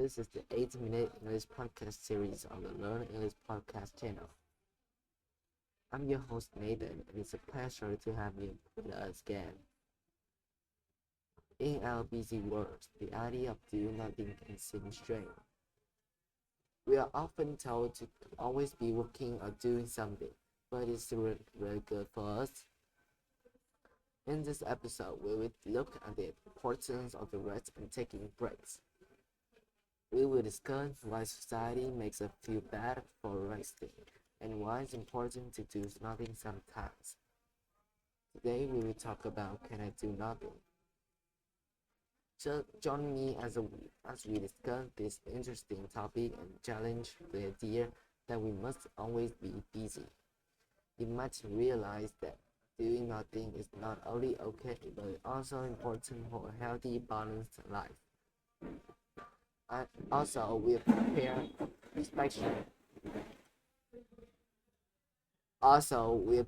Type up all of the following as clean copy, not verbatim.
This is the 8-minute English podcast series on the Learn English podcast channel. I'm your host Nathan, and it's a pleasure to have you with us again. In our busy world, the idea of doing nothing can seem strange. We are often told to always be working or doing something, but it's really good for us. In this episode, we will look at the importance of the rest and taking breaks. We will discuss why society makes us feel bad for resting and why it's important to do nothing sometimes. Today we will talk about can I do nothing. So join me as we discuss this interesting topic and challenge the idea that we must always be busy. You might realize that doing nothing is not only okay but also important for a healthy, balanced life. And also, we prepare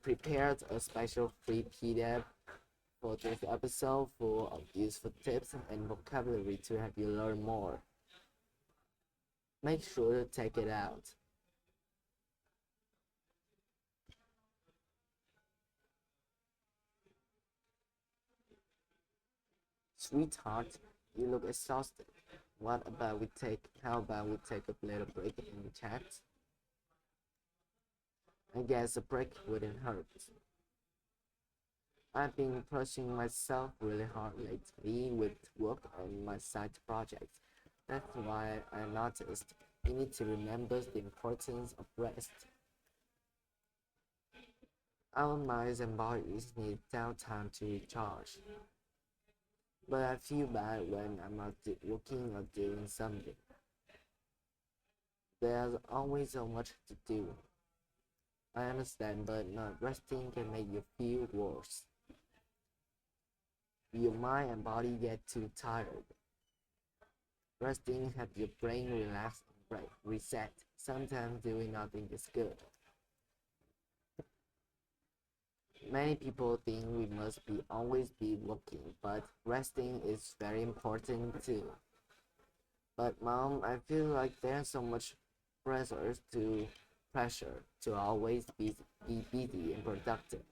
prepared a special free PDF for this episode full of useful tips and vocabulary to help you learn more. Make sure to check it out. Sweetheart, you look exhausted. How about we take a little break and chat? I guess a break wouldn't hurt. I've been pushing myself really hard lately with work on my side projects. That's why I noticed you need to remember the importance of rest. Our minds and bodies need downtime to recharge. But I feel bad when I'm not working or doing something. There's always so much to do. I understand, but not resting can make you feel worse. Your mind and body get too tired. Resting helps your brain relax and reset. Sometimes doing nothing is good. Many people think we must always be working, but resting is very important too. But mom, I feel like there's so much pressure to always be busy and productive.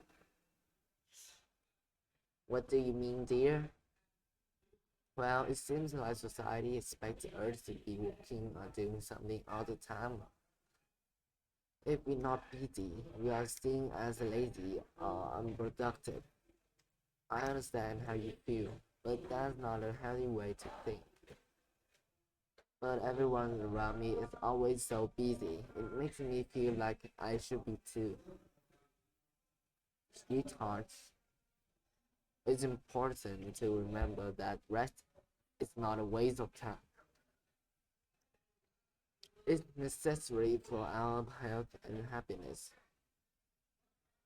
What do you mean, dear? Well, it seems like society expects us to be working or doing something all the time. If we're not busy, we are seen as lazy or unproductive. I understand how you feel, but that's not a healthy way to think. But everyone around me is always so busy. It makes me feel like I should be too. Sweethearts, it's important to remember that rest is not a waste of time. It's necessary for our health and happiness.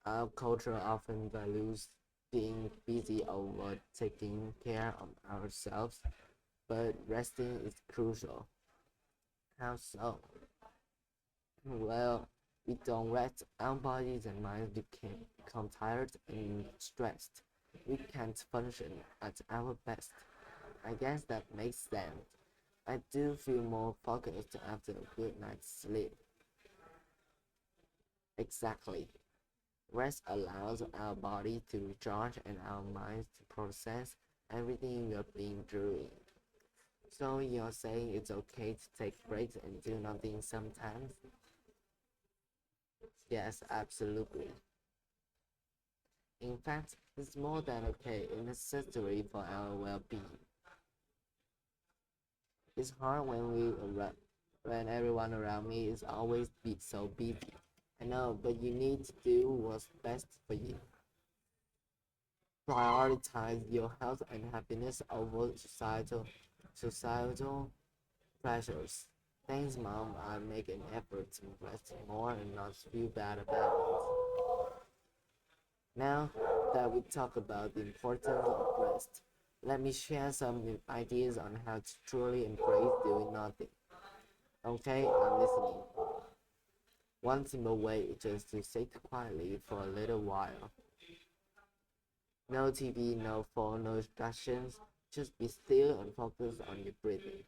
Our culture often values being busy over taking care of ourselves, but resting is crucial. How so? Well, we don't rest, our bodies and minds become tired and stressed. We can't function at our best. I guess that makes sense. I do feel more focused after a good night's sleep. Exactly. Rest allows our body to recharge and our minds to process everything we've been through. So you're saying it's okay to take breaks and do nothing sometimes? Yes, absolutely. In fact, it's more than okay, it's necessary for our well-being. It's hard when everyone around me is always so busy. I know, but you need to do what's best for you. Prioritize your health and happiness over societal pressures. Thanks, Mom. I make an effort to rest more and not feel bad about it. Now that we talk about the importance of rest, let me share some ideas on how to truly embrace doing nothing. Okay, I'm listening. One simple way is just to sit quietly for a little while. No TV, no phone, no distractions. Just be still and focus on your breathing.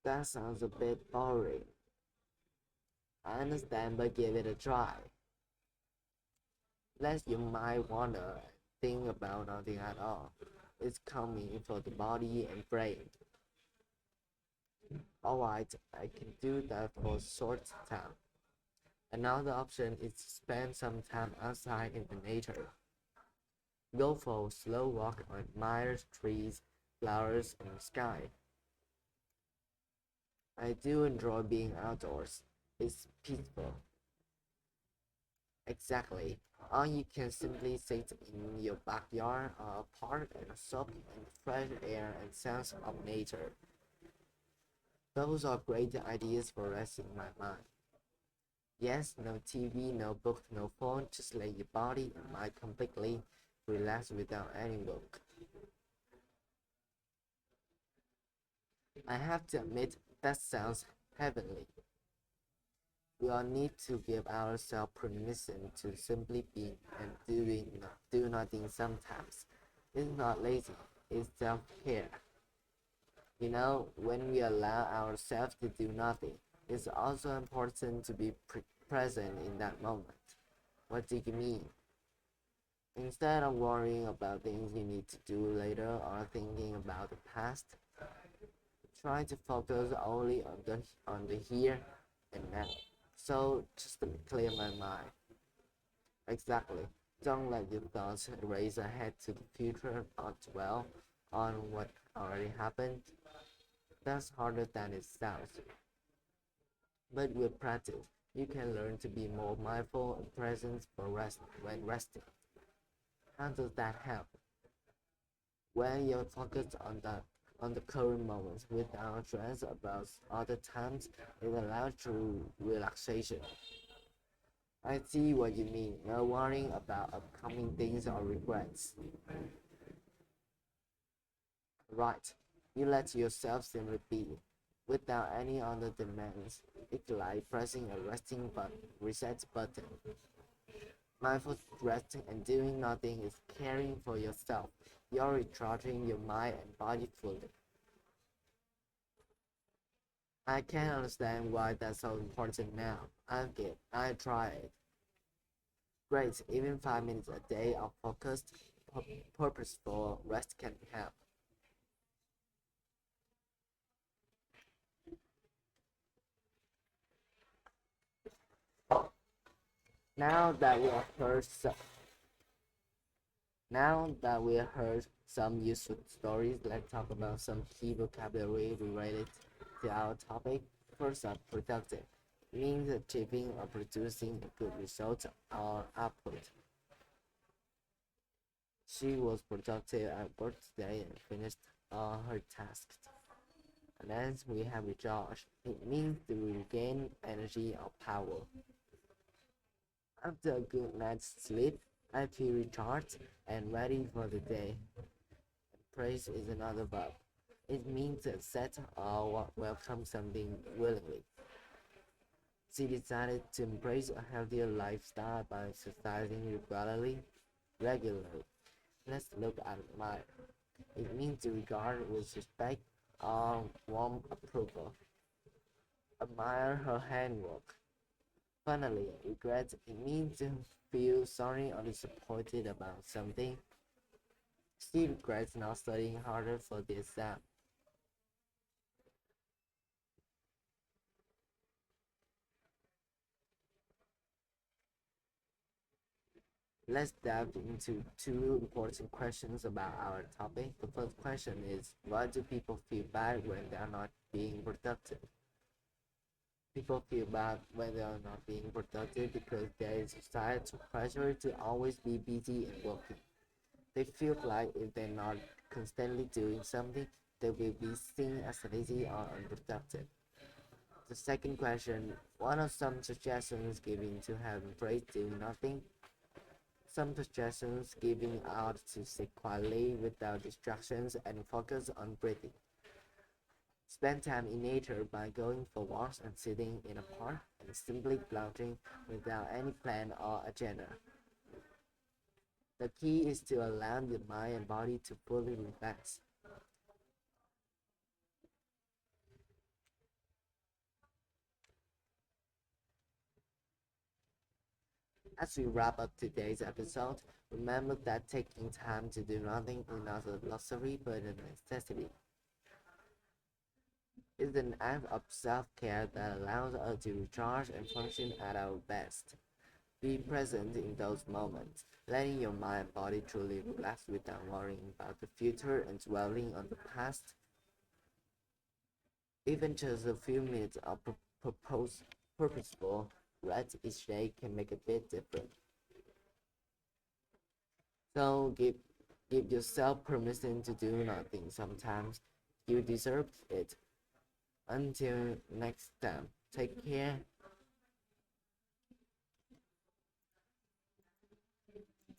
That sounds a bit boring. I understand, but give it a try. Let your mind wander and think about nothing at all. It's calming for the body and brain. Alright, I can do that for a short time. Another option is to spend some time outside in the nature. Go for a slow walk and admire trees, flowers, and the sky. I do enjoy being outdoors. It's peaceful. Exactly. Or you can simply sit in your backyard or a park and soak in fresh air and sounds of nature. Those are great ideas for resting my mind. Yes, no TV, no book, no phone, just let your body and mind completely relax without any work. I have to admit, that sounds heavenly. We all need to give ourselves permission to simply be and do nothing sometimes. It's not lazy, it's self-care. When we allow ourselves to do nothing, it's also important to be present in that moment. What do you mean? Instead of worrying about things you need to do later or thinking about the past, try to focus only on the here and now. So just to clear my mind. Exactly. Don't let your thoughts race ahead to the future or dwell on what already happened. That's harder than it sounds. But with practice, you can learn to be more mindful and present for rest when resting. How does that help? When you're focused on the current moment without stress about other times, it allows true relaxation. I see what you mean. No worrying about upcoming things or regrets. Right. You let yourself simply be, without any other demands. It's like pressing a reset button. Mindful resting and doing nothing is caring for yourself. You're recharging your mind and body fully. I can understand why that's so important now. I try it. Great, even 5 minutes a day of focused, purposeful rest can help. Now that we have heard some, Now that we have heard some useful stories, let's talk about some key vocabulary related to our topic. First up, productive means achieving or producing a good result or output. She was productive at work today and finished all her tasks. And then we have recharge. It means to regain energy or power. After a good night's sleep, I feel recharged and ready for the day. Praise is another verb. It means to accept or welcome something willingly. She decided to embrace a healthier lifestyle by exercising regularly. Let's look at admire. It means to regard with respect or warm approval. Admire her handwork. Finally, regret. It means to feel sorry or disappointed about something. She regrets not studying harder for the exam. Let's dive into two important questions about our topic. The first question is, why do people feel bad when they are not being productive? People feel bad when they are not being productive because there is societal pressure to always be busy and working. They feel like if they're not constantly doing something, they will be seen as lazy or unproductive. The second question, what are some suggestions given to have embraced doing nothing? Some suggestions giving out to sit quietly without distractions and focus on breathing. Spend time in nature by going for walks and sitting in a park and simply lounging without any plan or agenda. The key is to allow your mind and body to fully relax. As we wrap up today's episode, remember that taking time to do nothing is not a luxury but a necessity. It's an act of self-care that allows us to recharge and function at our best. Be present in those moments, letting your mind and body truly relax without worrying about the future and dwelling on the past. Even just a few minutes of purposeful rest each day can make a big difference. So give yourself permission to do nothing. Sometimes you deserve it. Until next time, take care